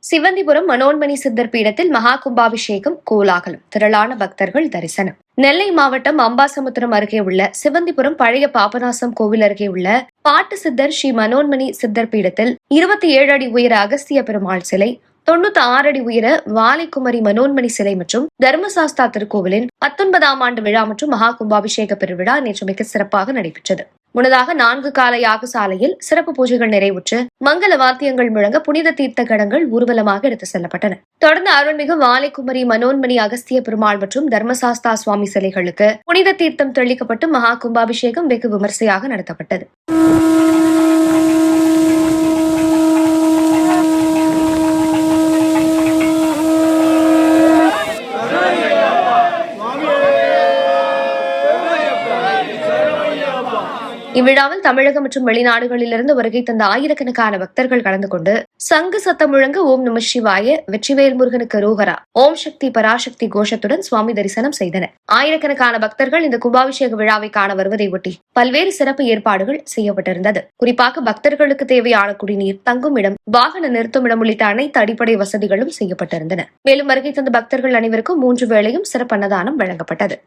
சிவந்திபுரம் மனோன்மணி சித்தர் பீடத்தில் மகா கும்பாபிஷேகம் கோலாகலம், திரளான பக்தர்கள் தரிசனம். நெல்லை மாவட்டம் அம்பாசமுத்திரம் அருகே உள்ள சிவந்திபுரம் பழைய பாபநாசம் கோவில் அருகே உள்ள பாட்டு சித்தர் ஸ்ரீ மனோன்மணி சித்தர் பீடத்தில் 27 அடி உயர அகஸ்திய பெருமாள் சிலை, 96 அடி உயர வாலைக்குமரி மனோன்மணி சிலை மற்றும் தர்மசாஸ்தா திருக்கோவிலின் 19ஆம் ஆண்டு விழா மற்றும் மகா கும்பாபிஷேக பெருவிழா நேற்று மிக சிறப்பாக நடைபெற்றது. முன்னதாக 4 கால யாகசாலையில் சிறப்பு பூஜைகள் நிறைவுற்று மங்கள வாத்தியங்கள் முழங்க புனித தீர்த்த கடங்கள் ஊர்வலமாக எடுத்து செல்லப்பட்டன. தொடர்ந்து அருள்மிகு வாலைக்குமரி மனோன்மணி அகஸ்திய பெருமாள் மற்றும் தர்மசாஸ்தா சுவாமி சிலைகளுக்கு புனித தீர்த்தம் தெளிக்கப்பட்டு மகா கும்பாபிஷேகம் வெகு விமர்சையாக நடத்தப்பட்டது. இவ்விழாவில் தமிழகம் மற்றும் வெளிநாடுகளிலிருந்து வருகை தந்த ஆயிரக்கணக்கான பக்தர்கள் கலந்து கொண்டு சங்கு சத்தம் முழங்க ஓம் நம சிவாய, வெற்றிவேல் முருகனுக்கு ரோகரா, ஓம் சக்தி பராசக்தி கோஷத்துடன் சுவாமி தரிசனம் செய்தனர். ஆயிரக்கணக்கான பக்தர்கள் இந்த கும்பாபிஷேக விழாவை காண வருவதை ஒட்டி பல்வேறு சிறப்பு ஏற்பாடுகள் செய்யப்பட்டிருந்தது. குறிப்பாக பக்தர்களுக்கு தேவையான குடிநீர், தங்கும் இடம், வாகன நிறுத்தும் இடம் உள்ளிட்ட அனைத்து அடிப்படை வசதிகளும் செய்யப்பட்டிருந்தன. மேலும் வருகை தந்த பக்தர்கள் அனைவருக்கும் 3 வேளையும் சிறப்பு அன்னதானம் வழங்கப்பட்டது.